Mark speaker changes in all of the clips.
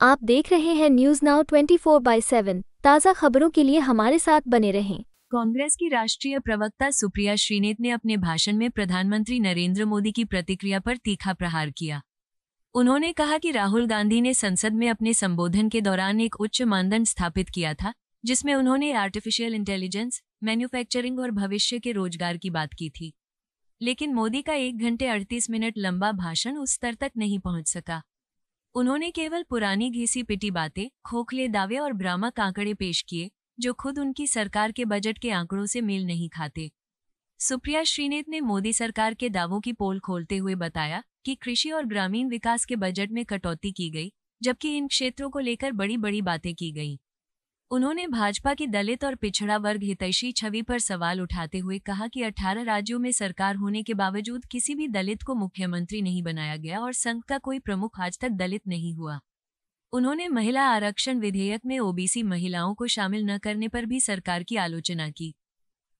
Speaker 1: आप देख रहे हैं न्यूज नाउ 24/7 ताज़ा खबरों के लिए हमारे साथ बने रहें।
Speaker 2: कांग्रेस की राष्ट्रीय प्रवक्ता सुप्रिया श्रीनेत ने अपने भाषण में प्रधानमंत्री नरेंद्र मोदी की प्रतिक्रिया पर तीखा प्रहार किया। उन्होंने कहा कि राहुल गांधी ने संसद में अपने संबोधन के दौरान एक उच्च मानदंड स्थापित किया था, जिसमें उन्होंने आर्टिफिशियल इंटेलिजेंस, मैन्युफैक्चरिंग और भविष्य के रोजगार की बात की थी। लेकिन मोदी का 1 घंटे 38 मिनट लंबा भाषण उस स्तर तक नहीं पहुंच सका। उन्होंने केवल पुरानी घिसी पिटी बातें, खोखले दावे और भ्रामक आंकड़े पेश किए, जो खुद उनकी सरकार के बजट के आंकड़ों से मेल नहीं खाते। सुप्रिया श्रीनेत ने मोदी सरकार के दावों की पोल खोलते हुए बताया कि कृषि और ग्रामीण विकास के बजट में कटौती की गई, जबकि इन क्षेत्रों को लेकर बड़ी बड़ी बातें की गई। उन्होंने भाजपा की दलित और पिछड़ा वर्ग हितैषी छवि पर सवाल उठाते हुए कहा कि 18 राज्यों में सरकार होने के बावजूद किसी भी दलित को मुख्यमंत्री नहीं बनाया गया और संघ का कोई प्रमुख आज तक दलित नहीं हुआ। उन्होंने महिला आरक्षण विधेयक में ओबीसी महिलाओं को शामिल न करने पर भी सरकार की आलोचना की।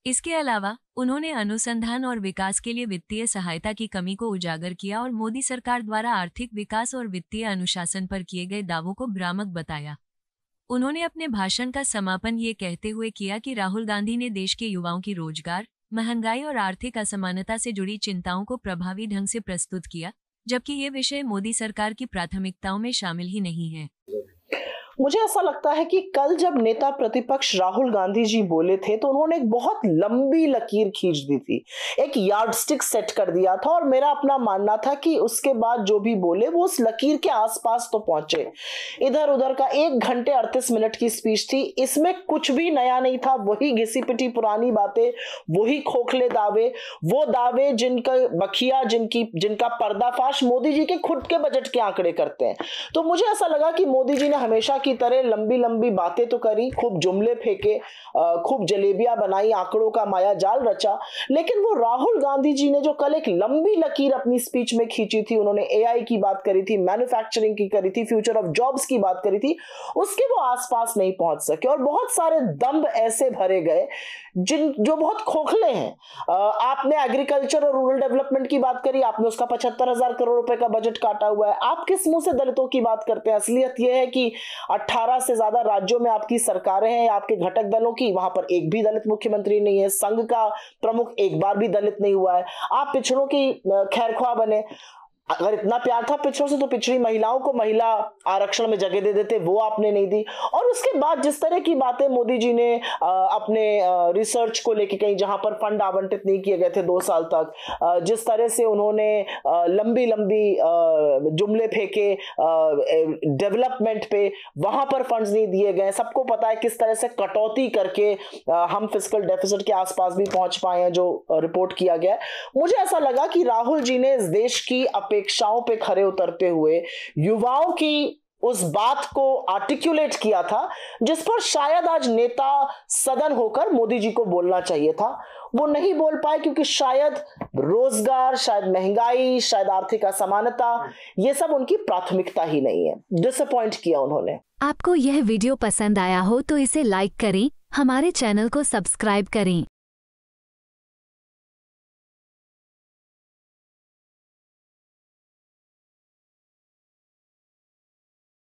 Speaker 2: इसके अलावा उन्होंने अनुसंधान और विकास के लिए वित्तीय सहायता की कमी को उजागर किया और मोदी सरकार द्वारा आर्थिक विकास और वित्तीय अनुशासन पर किए गए दावों को भ्रामक बताया। उन्होंने अपने भाषण का समापन ये कहते हुए किया कि राहुल गांधी ने देश के युवाओं की रोजगार, महंगाई और आर्थिक असमानता से जुड़ी चिंताओं को प्रभावी ढंग से प्रस्तुत किया, जबकि ये विषय मोदी सरकार की प्राथमिकताओं में शामिल ही नहीं है।
Speaker 3: मुझे ऐसा लगता है कि कल जब नेता प्रतिपक्ष राहुल गांधी जी बोले थे तो उन्होंने एक बहुत लंबी लकीर खींच दी थी, एक यार्डस्टिक सेट कर दिया था और मेरा अपना मानना था कि उसके बाद जो भी बोले वो उस लकीर के आसपास तो पहुंचे। इधर उधर का 1 घंटे 38 मिनट की स्पीच थी, इसमें कुछ भी नया नहीं था, वही घिसी पिटी पुरानी बातें, वही खोखले दावे, वो दावे जिनका बखिया जिनका पर्दाफाश मोदी जी के खुद के बजट के आंकड़े करते हैं। तो मुझे ऐसा लगा कि मोदी जी ने हमेशा की तरह लंबी लंबी बातें तो करी, खूब जुमले फेंके, खूब जलेबियां बनाई, आंकड़ों का माया जाल रचा, लेकिन वो राहुल गांधी जी ने जो कल एक लंबी लकीर अपनी स्पीच में खींची थी, उन्होंने एआई की बात करी थी, मैन्युफैक्चरिंग की करी थी, फ्यूचर ऑफ जॉब्स की बात करी थी, उसके वो आसपास नहीं पहुंच सके और बहुत सारे दंभ ऐसे भरे गए जो बहुत खोखले हैं। आपने एग्रीकल्चर और रूरल डेवलपमेंट की बात करी, आपने उसका 75,000 करोड़ रुपए का बजट काटा हुआ है। आप किस मुंह से दलितों की बात करते हैं? असलियत यह है कि 18 से ज्यादा राज्यों में आपकी सरकारें हैं, आपके घटक दलों की, वहां पर एक भी दलित मुख्यमंत्री नहीं है, संघ का प्रमुख एक बार भी दलित नहीं हुआ है। आप पिछड़ों की खैरख्वाह बने। अगर इतना प्यार था पिछड़ों से तो पिछड़ी महिलाओं को महिला आरक्षण में जगह दे देते, वो आपने नहीं दी। और उसके बाद जिस तरह की बातें मोदी जी ने अपने रिसर्च को लेके कहीं जहां पर फंड आवंटित नहीं किए गए थे 2 साल तक, जिस तरह से उन्होंने लंबी लंबी जुमले फेंके डेवलपमेंट पे, वहां पर फंड्स नहीं दिए गए। सबको पता है किस तरह से कटौती करके हम फिस्कल डेफिसिट के आसपास भी पहुंच पाए हैं जो रिपोर्ट किया गया। मुझे ऐसा लगा कि राहुल जी ने इस देश की अपेक्षाओं पे खरे उतरते हुए युवाओं की उस बात को आर्टिकुलेट किया था जिस पर शायद आज नेता सदन होकर मोदी जी को बोलना चाहिए था। वो नहीं बोल पाए क्योंकि शायद रोजगार, शायद महंगाई, शायद आर्थिक असमानता, ये सब उनकी प्राथमिकता ही नहीं है। डिसअपॉइंट किया उन्होंने।
Speaker 1: आपको यह वीडियो पसंद आया हो तो इसे लाइक करें, हमारे चैनल को सब्सक्राइब करें।